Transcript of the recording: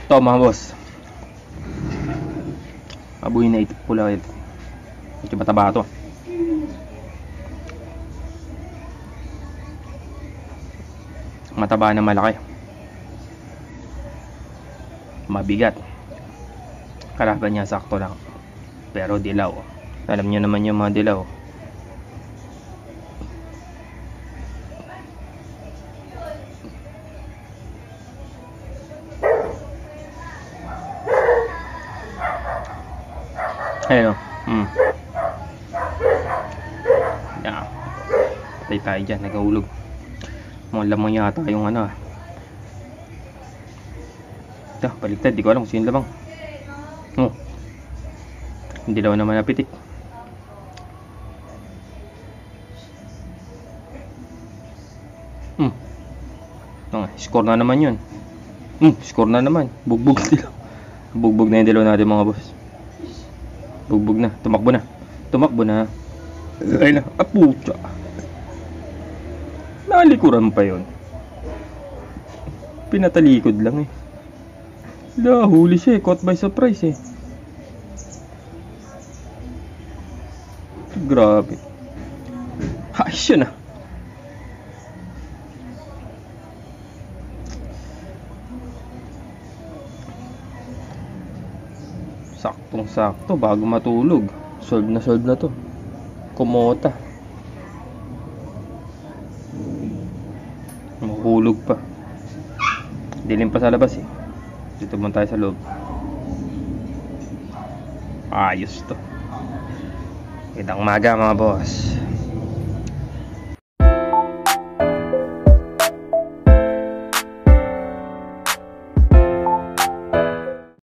Ito mga boss, abuhin na ito pula ito. Medyo mataba ito. Mataba na malaki, mabigat. Kalaban niya sakto lang, pero dilaw. Alam niyo naman yung mga dilaw. Ayun o. Yeah. Patay tayo dyan, nagahulog. Mga lamang yata yung ano. Ito, baligtad, di ko alam kung sino lamang. Hindi daw naman napitik. Score na naman yun. Score na naman. Bugbog dilaw. Bugbog na yung dilaw natin mga boss. Bugbog na, tumakbo na. Tumakbo na. Ay na, pucha. Nalikuran pa yun. Pinatalikod lang eh. Huli siya eh, caught by surprise eh. Grabe. Ayos yun ah. Saktong sakto bago matulog. Solve na to. Kumota. Mahulog pa. Dilim pa sa labas eh. Dito muna tayo sa loob. Ayos to. Magandang umaga mga boss.